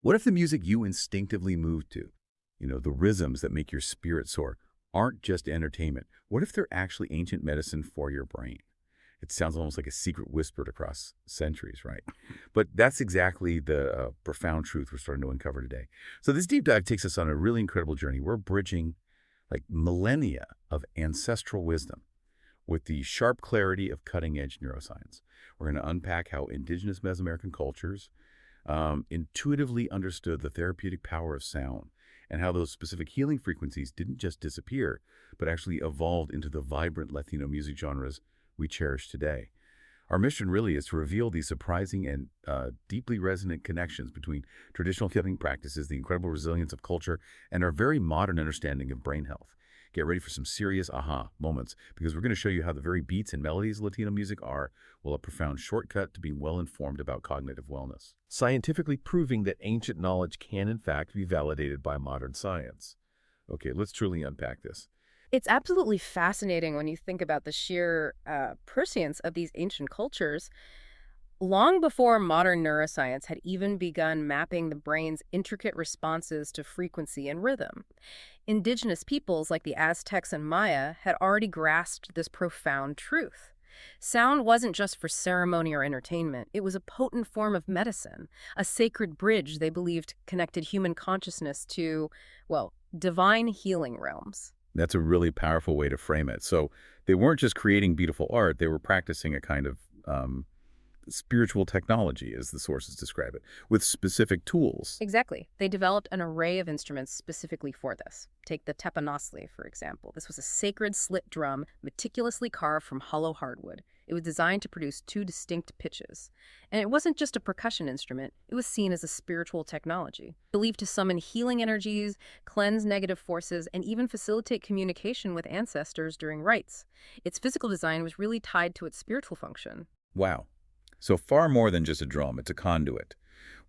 What if the music you instinctively move to, the rhythms that make your spirit soar, aren't just entertainment? What if they're actually ancient medicine for your brain? It sounds almost like a secret whispered across centuries, right? But that's exactly the profound truth we're starting to uncover today. So this deep dive takes us on a really incredible journey. We're bridging like millennia of ancestral wisdom with the sharp clarity of cutting-edge neuroscience. We're going to unpack how indigenous Mesoamerican cultures intuitively understood the therapeutic power of sound and how those specific healing frequencies didn't just disappear, but actually evolved into the vibrant Latino music genres we cherish today. Our mission really is to reveal these surprising and deeply resonant connections between traditional healing practices, the incredible resilience of culture, and our very modern understanding of brain health. Get ready for some serious aha moments, because we're going to show you how the very beats and melodies of Latino music are, well, a profound shortcut to being well-informed about cognitive wellness. Scientifically proving that ancient knowledge can in fact be validated by modern science. Okay, let's truly unpack this. It's absolutely fascinating when you think about the sheer prescience of these ancient cultures. Long before modern neuroscience had even begun mapping the brain's intricate responses to frequency and rhythm, indigenous peoples like the Aztecs and Maya had already grasped this profound truth. Sound wasn't just for ceremony or entertainment. It was a potent form of medicine, a sacred bridge they believed connected human consciousness to, well, divine healing realms. That's a really powerful way to frame it. So they weren't just creating beautiful art, they were practicing a kind of spiritual technology, as the sources describe it, with specific tools. Exactly. They developed an array of instruments specifically for this. Take the teponaztli, for example. This was a sacred slit drum meticulously carved from hollow hardwood. It was designed to produce two distinct pitches. And it wasn't just a percussion instrument. It was seen as a spiritual technology, believed to summon healing energies, cleanse negative forces, and even facilitate communication with ancestors during rites. Its physical design was really tied to its spiritual function. Wow. So far more than just a drum, it's a conduit.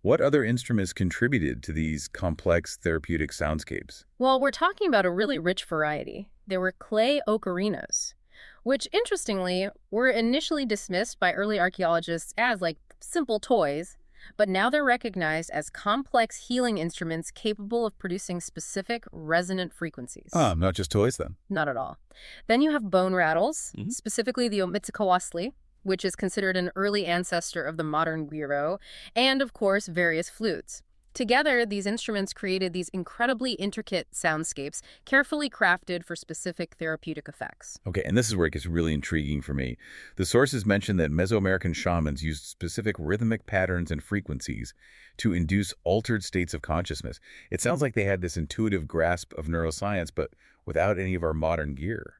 What other instruments contributed to these complex therapeutic soundscapes? Well, we're talking about a really rich variety. There were clay ocarinas, which, interestingly, were initially dismissed by early archaeologists as, simple toys, but now they're recognized as complex healing instruments capable of producing specific resonant frequencies. Not just toys, then? Not at all. Then you have bone rattles, specifically the teponaztli, which is considered an early ancestor of the modern güiro, and, of course, various flutes. Together, these instruments created these incredibly intricate soundscapes, carefully crafted for specific therapeutic effects. Okay, and this is where it gets really intriguing for me. The sources mention that Mesoamerican shamans used specific rhythmic patterns and frequencies to induce altered states of consciousness. It sounds like they had this intuitive grasp of neuroscience, but without any of our modern gear.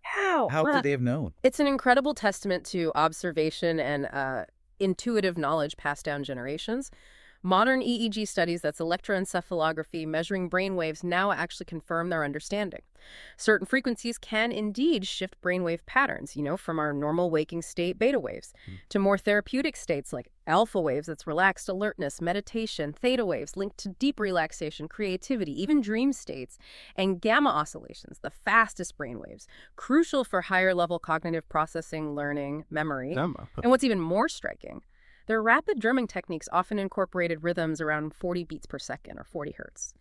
How could they have known? It's an incredible testament to observation and intuitive knowledge passed down generations. Modern EEG studies, that's electroencephalography, measuring brain waves, now actually confirm their understanding. Certain frequencies can indeed shift brainwave patterns, from our normal waking state, beta waves, to more therapeutic states like alpha waves, that's relaxed alertness, meditation, theta waves linked to deep relaxation, creativity, even dream states, and gamma oscillations, the fastest brainwaves, crucial for higher level cognitive processing, learning, memory. And what's even more striking, their rapid drumming techniques often incorporated rhythms around 40 beats per second, or 40 hertz.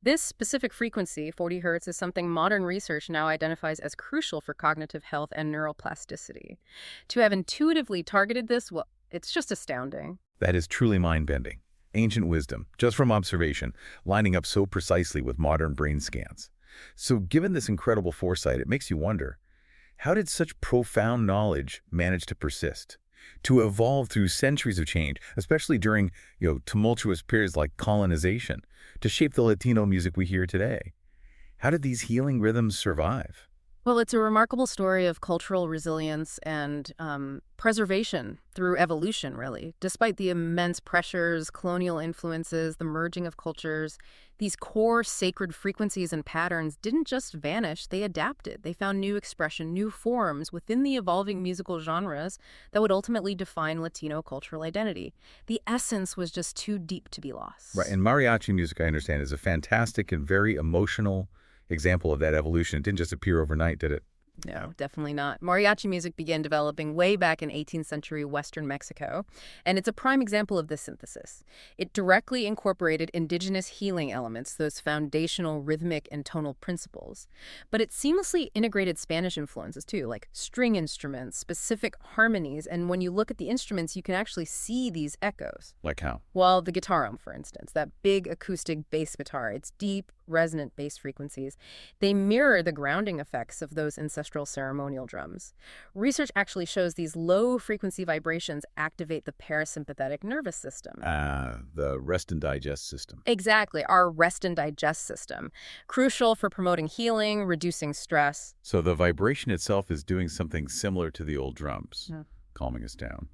This specific frequency, 40 hertz, is something modern research now identifies as crucial for cognitive health and neuroplasticity. To have intuitively targeted this, well, it's just astounding. That is truly mind-bending. Ancient wisdom, just from observation, lining up so precisely with modern brain scans. So given this incredible foresight, it makes you wonder, how did such profound knowledge manage to persist? To evolve through centuries of change, especially during, tumultuous periods like colonization, to shape the Latino music we hear today? How did these healing rhythms survive? Well, it's a remarkable story of cultural resilience and preservation through evolution, really. Despite the immense pressures, colonial influences, the merging of cultures, these core sacred frequencies and patterns didn't just vanish, they adapted. They found new expression, new forms within the evolving musical genres that would ultimately define Latino cultural identity. The essence was just too deep to be lost. Right, and mariachi music, I understand, is a fantastic and very emotional example of that evolution. It didn't just appear overnight, did it? No, definitely not. Mariachi music began developing way back in 18th century Western Mexico, and it's a prime example of this synthesis. It directly incorporated indigenous healing elements, those foundational rhythmic and tonal principles. But it seamlessly integrated Spanish influences too, like string instruments, specific harmonies, and when you look at the instruments, you can actually see these echoes. Like how? Well, the guitarra, for instance, that big acoustic bass guitar, its deep, resonant bass frequencies, they mirror the grounding effects of those ancestral ceremonial drums. Research actually shows these low-frequency vibrations activate the parasympathetic nervous system. The rest and digest system. Exactly, our rest and digest system. Crucial for promoting healing, reducing stress. So the vibration itself is doing something similar to the old drums, Yeah. calming us down.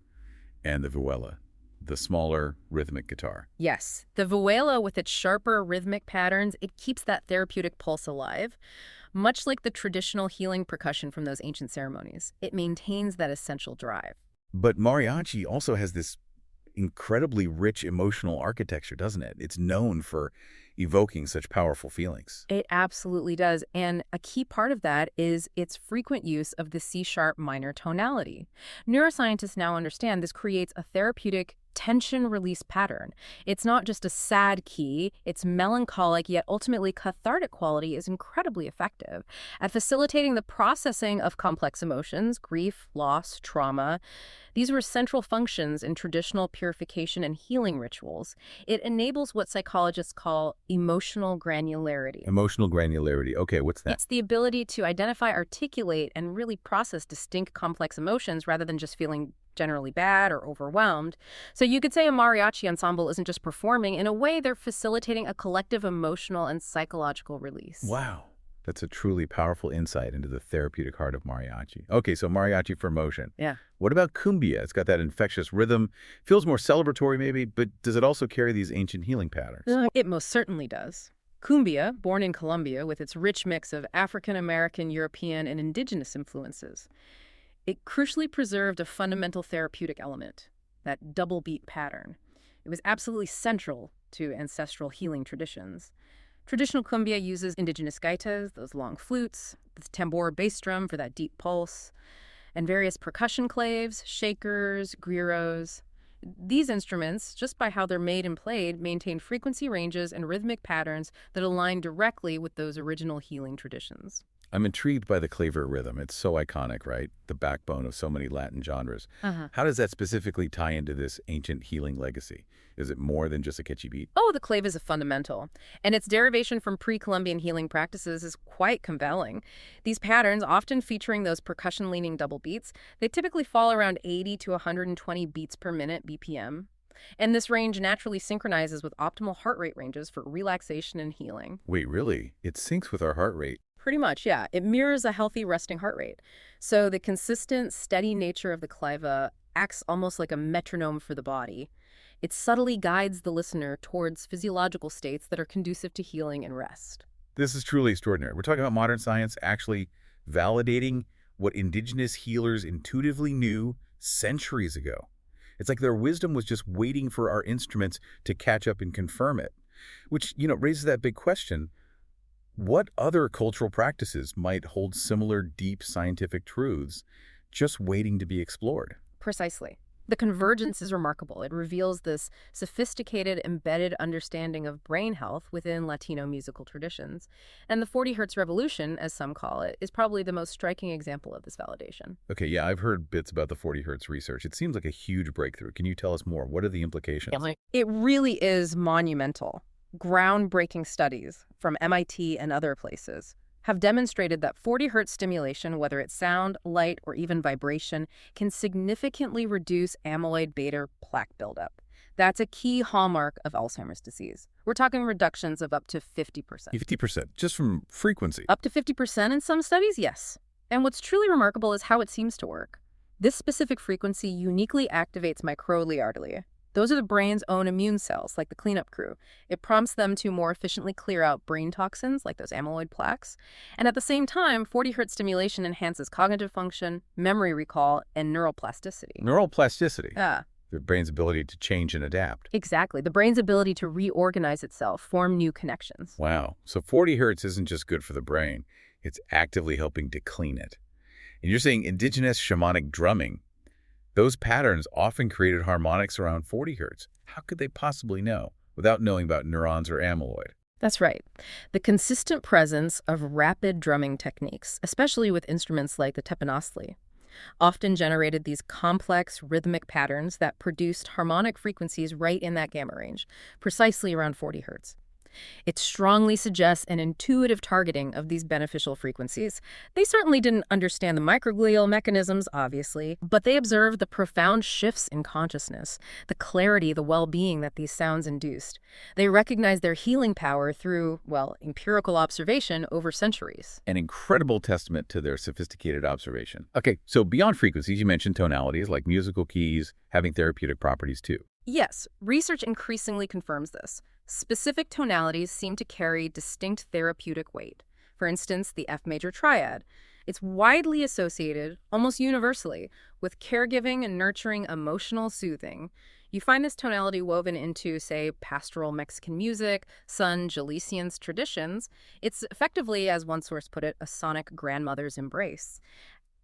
And the vihuela, the smaller rhythmic guitar. Yes, the vihuela with its sharper rhythmic patterns, it keeps that therapeutic pulse alive. Much like the traditional healing percussion from those ancient ceremonies, it maintains that essential drive. But mariachi also has this incredibly rich emotional architecture, doesn't it? It's known for evoking such powerful feelings. It absolutely does, and a key part of that is its frequent use of the C-sharp minor tonality. Neuroscientists now understand this creates a therapeutic tension release pattern. It's not just a sad key, its melancholic yet ultimately cathartic quality is incredibly effective at facilitating the processing of complex emotions, grief, loss, trauma. These were central functions in traditional purification and healing rituals. It enables what psychologists call emotional granularity. Emotional granularity. Okay, what's that? It's the ability to identify, articulate, and really process distinct complex emotions rather than just feeling generally bad or overwhelmed. So you could say a mariachi ensemble isn't just performing. In a way, they're facilitating a collective emotional and psychological release. Wow. That's a truly powerful insight into the therapeutic heart of mariachi. Okay, so mariachi for motion. Yeah. What about cumbia? It's got that infectious rhythm. Feels more celebratory maybe, but does it also carry these ancient healing patterns? It most certainly does. Cumbia, born in Colombia with its rich mix of African American, European, and indigenous influences, it crucially preserved a fundamental therapeutic element, that double beat pattern. It was absolutely central to ancestral healing traditions. Traditional cumbia uses indigenous gaitas, those long flutes, the tambor bass drum for that deep pulse, and various percussion claves, shakers, griros. These instruments, just by how they're made and played, maintain frequency ranges and rhythmic patterns that align directly with those original healing traditions. I'm intrigued by the claver rhythm. It's so iconic, right? The backbone of so many Latin genres. How does that specifically tie into this ancient healing legacy? Is it more than just a catchy beat? Oh, the clave is a fundamental, and its derivation from pre-Columbian healing practices is quite compelling. These patterns, often featuring those percussion-leaning double beats, they typically fall around 80 to 120 beats per minute BPM. And this range naturally synchronizes with optimal heart rate ranges for relaxation and healing. Wait, really? It syncs with our heart rate. Pretty much, yeah. It mirrors a healthy resting heart rate. So the consistent, steady nature of the clave acts almost like a metronome for the body. It subtly guides the listener towards physiological states that are conducive to healing and rest. This is truly extraordinary. We're talking about modern science actually validating what indigenous healers intuitively knew centuries ago. It's like their wisdom was just waiting for our instruments to catch up and confirm it, which, raises that big question. What other cultural practices might hold similar deep scientific truths just waiting to be explored? Precisely. The convergence is remarkable. It reveals this sophisticated, embedded understanding of brain health within Latino musical traditions. And the 40 Hertz revolution, as some call it, is probably the most striking example of this validation. Okay, yeah, I've heard bits about the 40 Hertz research. It seems like a huge breakthrough. Can you tell us more? What are the implications? It really is monumental. Groundbreaking studies from MIT and other places have demonstrated that 40 Hertz stimulation, whether it's sound, light, or even vibration, can significantly reduce amyloid beta plaque buildup. That's a key hallmark of Alzheimer's disease. We're talking reductions of up to 50%. 50%, just from frequency. Up to 50% in some studies, yes. And what's truly remarkable is how it seems to work. This specific frequency uniquely activates microglia. Those are the brain's own immune cells, like the cleanup crew. It prompts them to more efficiently clear out brain toxins, like those amyloid plaques. And at the same time, 40 Hertz stimulation enhances cognitive function, memory recall, and neuroplasticity. Neuroplasticity? Yeah. The brain's ability to change and adapt. Exactly. The brain's ability to reorganize itself, form new connections. Wow. So 40 Hertz isn't just good for the brain. It's actively helping to clean it. And you're saying indigenous shamanic drumming, those patterns often created harmonics around 40 hertz. How could they possibly know without knowing about neurons or amyloid? That's right. The consistent presence of rapid drumming techniques, especially with instruments like the teponaztli, often generated these complex rhythmic patterns that produced harmonic frequencies right in that gamma range, precisely around 40 hertz. It strongly suggests an intuitive targeting of these beneficial frequencies. They certainly didn't understand the microglial mechanisms, obviously, but they observed the profound shifts in consciousness, the clarity, the well-being that these sounds induced. They recognized their healing power through, well, empirical observation over centuries. An incredible testament to their sophisticated observation. Okay, so beyond frequencies, you mentioned tonalities like musical keys having therapeutic properties too. Yes, research increasingly confirms this. Specific tonalities seem to carry distinct therapeutic weight. For instance, the F major triad. It's widely associated, almost universally, with caregiving and nurturing emotional soothing. You find this tonality woven into, say, pastoral Mexican music, San Jaliscien's traditions. It's effectively, as one source put it, a sonic grandmother's embrace.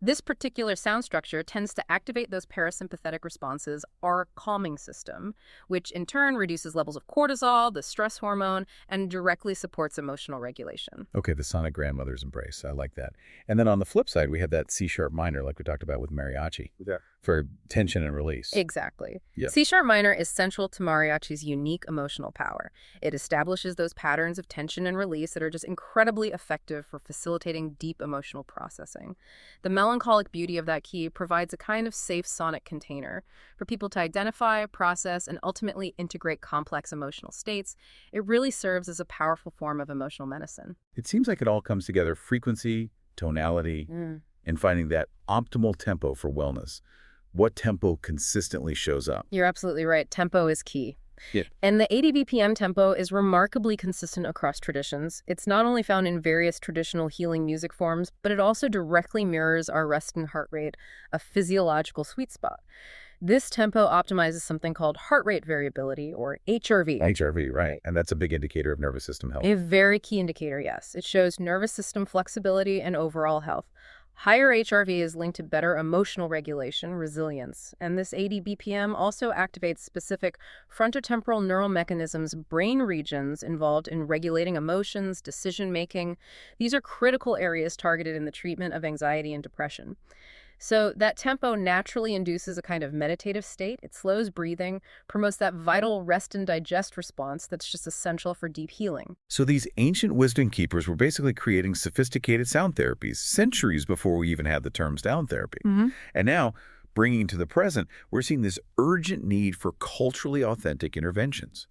This particular sound structure tends to activate those parasympathetic responses, our calming system, which in turn reduces levels of cortisol, the stress hormone, and directly supports emotional regulation. Okay, the sonic grandmother's embrace. I like that. And then on the flip side, we have that C-sharp minor, like we talked about with mariachi, for tension and release. Exactly. Yeah. C-sharp minor is central to mariachi's unique emotional power. It establishes those patterns of tension and release that are just incredibly effective for facilitating deep emotional processing. The melancholic beauty of that key provides a kind of safe sonic container for people to identify, process, and ultimately integrate complex emotional states. It really serves as a powerful form of emotional medicine. It seems like it all comes together: frequency, tonality, and finding that optimal tempo for wellness. What tempo consistently shows up? You're absolutely right. Tempo is key. Yeah. And the 80 BPM tempo is remarkably consistent across traditions. It's not only found in various traditional healing music forms, but it also directly mirrors our resting heart rate, a physiological sweet spot. This tempo optimizes something called heart rate variability, or HRV. HRV, right. And that's a big indicator of nervous system health. A very key indicator, yes. It shows nervous system flexibility and overall health. Higher HRV is linked to better emotional regulation, resilience, and this 80 BPM also activates specific frontotemporal neural mechanisms, brain regions involved in regulating emotions, decision-making. These are critical areas targeted in the treatment of anxiety and depression. So that tempo naturally induces a kind of meditative state. It slows breathing, promotes that vital rest and digest response that's just essential for deep healing. So these ancient wisdom keepers were basically creating sophisticated sound therapies centuries before we even had the term sound therapy. And now, bringing to the present, we're seeing this urgent need for culturally authentic interventions,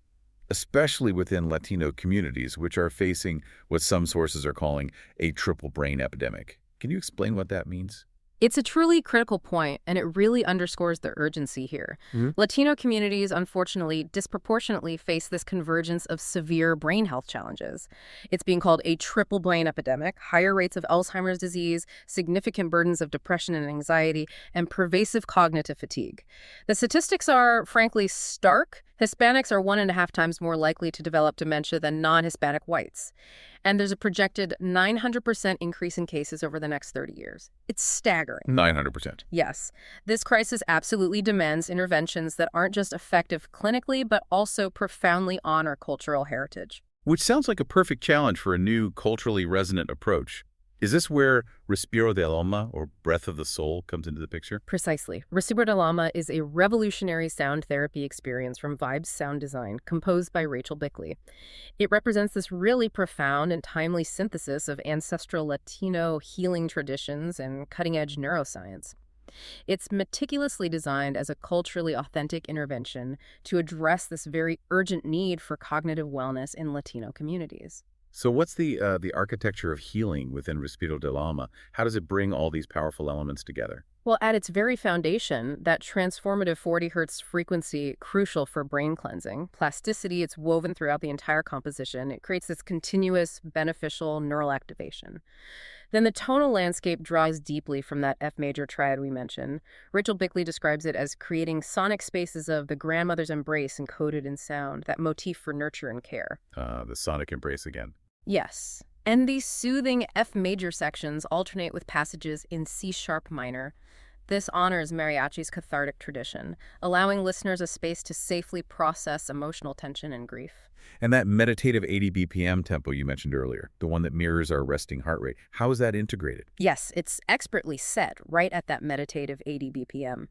especially within Latino communities, which are facing what some sources are calling a triple brain epidemic. Can you explain what that means? It's a truly critical point, and it really underscores the urgency here. Latino communities, unfortunately, disproportionately face this convergence of severe brain health challenges. It's being called a triple brain epidemic: higher rates of Alzheimer's disease, significant burdens of depression and anxiety, and pervasive cognitive fatigue. The statistics are, frankly, stark. Hispanics are 1.5 times more likely to develop dementia than non-Hispanic whites. And there's a projected 900% increase in cases over the next 30 years. It's staggering. 900%. Yes. This crisis absolutely demands interventions that aren't just effective clinically, but also profoundly honor cultural heritage. Which sounds like a perfect challenge for a new culturally resonant approach. Is this where Respiro del Alma, or breath of the soul, comes into the picture? Precisely. Respiro del Alma is a revolutionary sound therapy experience from Vibes Sound Design, composed by Rachel Bickley. It represents this really profound and timely synthesis of ancestral Latino healing traditions and cutting-edge neuroscience. It's meticulously designed as a culturally authentic intervention to address this very urgent need for cognitive wellness in Latino communities. So what's the architecture of healing within Respiro del Alma? How does it bring all these powerful elements together? Well, at its very foundation, that transformative 40 hertz frequency, crucial for brain cleansing. Plasticity, it's woven throughout the entire composition. It creates this continuous, beneficial neural activation. Then the tonal landscape draws deeply from that F major triad we mentioned. Rachel Bickley describes it as creating sonic spaces of the grandmother's embrace encoded in sound, that motif for nurture and care. The sonic embrace again. Yes. And these soothing F major sections alternate with passages in C sharp minor. This honors mariachi's cathartic tradition, allowing listeners a space to safely process emotional tension and grief. And that meditative 80 BPM tempo you mentioned earlier, the one that mirrors our resting heart rate, how is that integrated? Yes, it's expertly set right at that meditative 80 BPM.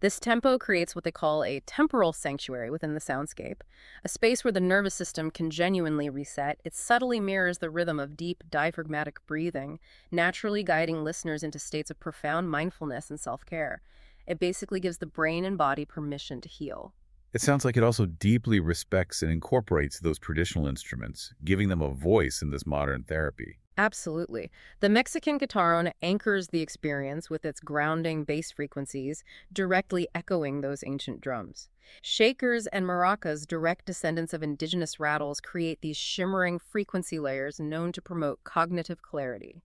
This tempo creates what they call a temporal sanctuary within the soundscape, a space where the nervous system can genuinely reset. It subtly mirrors the rhythm of deep diaphragmatic breathing, naturally guiding listeners into states of profound mindfulness and self-care. It basically gives the brain and body permission to heal. It sounds like it also deeply respects and incorporates those traditional instruments, giving them a voice in this modern therapy. Absolutely. The Mexican guitarron anchors the experience with its grounding bass frequencies, directly echoing those ancient drums. Shakers and maracas, direct descendants of indigenous rattles, create these shimmering frequency layers known to promote cognitive clarity.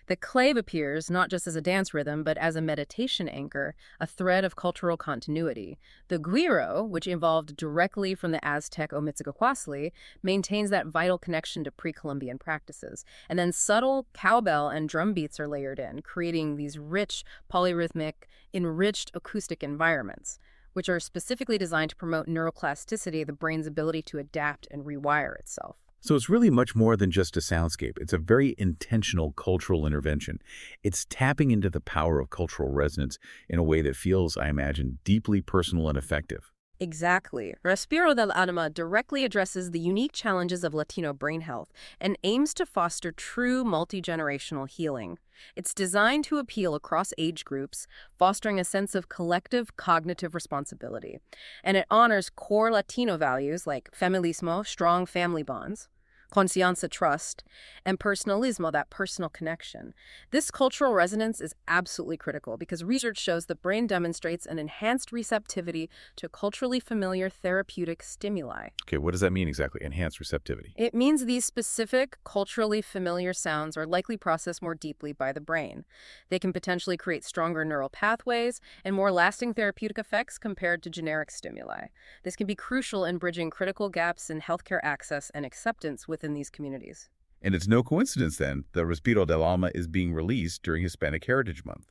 The clave appears not just as a dance rhythm, but as a meditation anchor, a thread of cultural continuity. The güiro, which evolved directly from the Aztec Omitzicahuatli, maintains that vital connection to pre-Columbian practices. And then subtle cowbell and drum beats are layered in, creating these rich, polyrhythmic, enriched acoustic environments, which are specifically designed to promote neuroplasticity, the brain's ability to adapt and rewire itself. So it's really much more than just a soundscape. It's a very intentional cultural intervention. It's tapping into the power of cultural resonance in a way that feels, I imagine, deeply personal and effective. Exactly. Respiro del Anima directly addresses the unique challenges of Latino brain health and aims to foster true multi-generational healing. It's designed to appeal across age groups, fostering a sense of collective cognitive responsibility. And it honors core Latino values like feminismo, strong family bonds, confianza, trust, and personalismo, that personal connection. This cultural resonance is absolutely critical because research shows the brain demonstrates an enhanced receptivity to culturally familiar therapeutic stimuli. Okay, what does that mean exactly? Enhanced receptivity. It means these specific, culturally familiar sounds are likely processed more deeply by the brain. They can potentially create stronger neural pathways and more lasting therapeutic effects compared to generic stimuli. This can be crucial in bridging critical gaps in healthcare access and acceptance within these communities. And it's no coincidence, then, that Respiro del Alma is being released during Hispanic Heritage Month.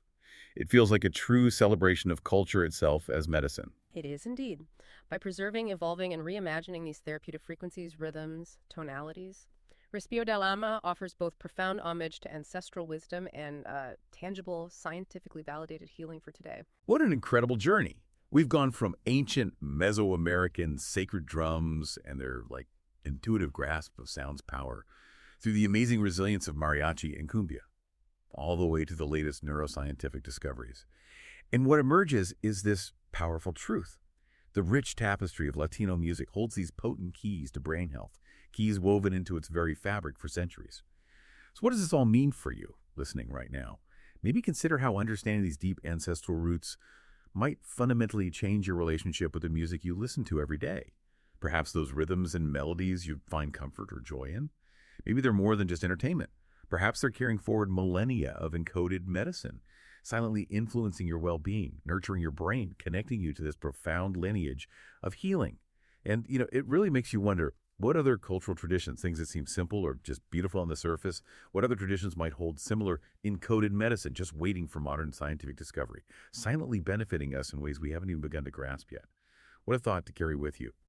It feels like a true celebration of culture itself as medicine. It is indeed. By preserving, evolving, and reimagining these therapeutic frequencies, rhythms, tonalities, Respiro del Alma offers both profound homage to ancestral wisdom and tangible, scientifically validated healing for today. What an incredible journey. We've gone from ancient Mesoamerican sacred drums and their, intuitive grasp of sound's power through the amazing resilience of Mariachi and Cumbia, all the way to the latest neuroscientific discoveries. And what emerges is this powerful truth. The rich tapestry of Latino music holds these potent keys to brain health, keys woven into its very fabric for centuries. So what does this all mean for you, listening right now? Maybe consider how understanding these deep ancestral roots might fundamentally change your relationship with the music you listen to every day. Perhaps those rhythms and melodies you find comfort or joy in. Maybe they're more than just entertainment. Perhaps they're carrying forward millennia of encoded medicine, silently influencing your well-being, nurturing your brain, connecting you to this profound lineage of healing. And, it really makes you wonder, what other cultural traditions, things that seem simple or just beautiful on the surface, what other traditions might hold similar encoded medicine, just waiting for modern scientific discovery, silently benefiting us in ways we haven't even begun to grasp yet? What a thought to carry with you.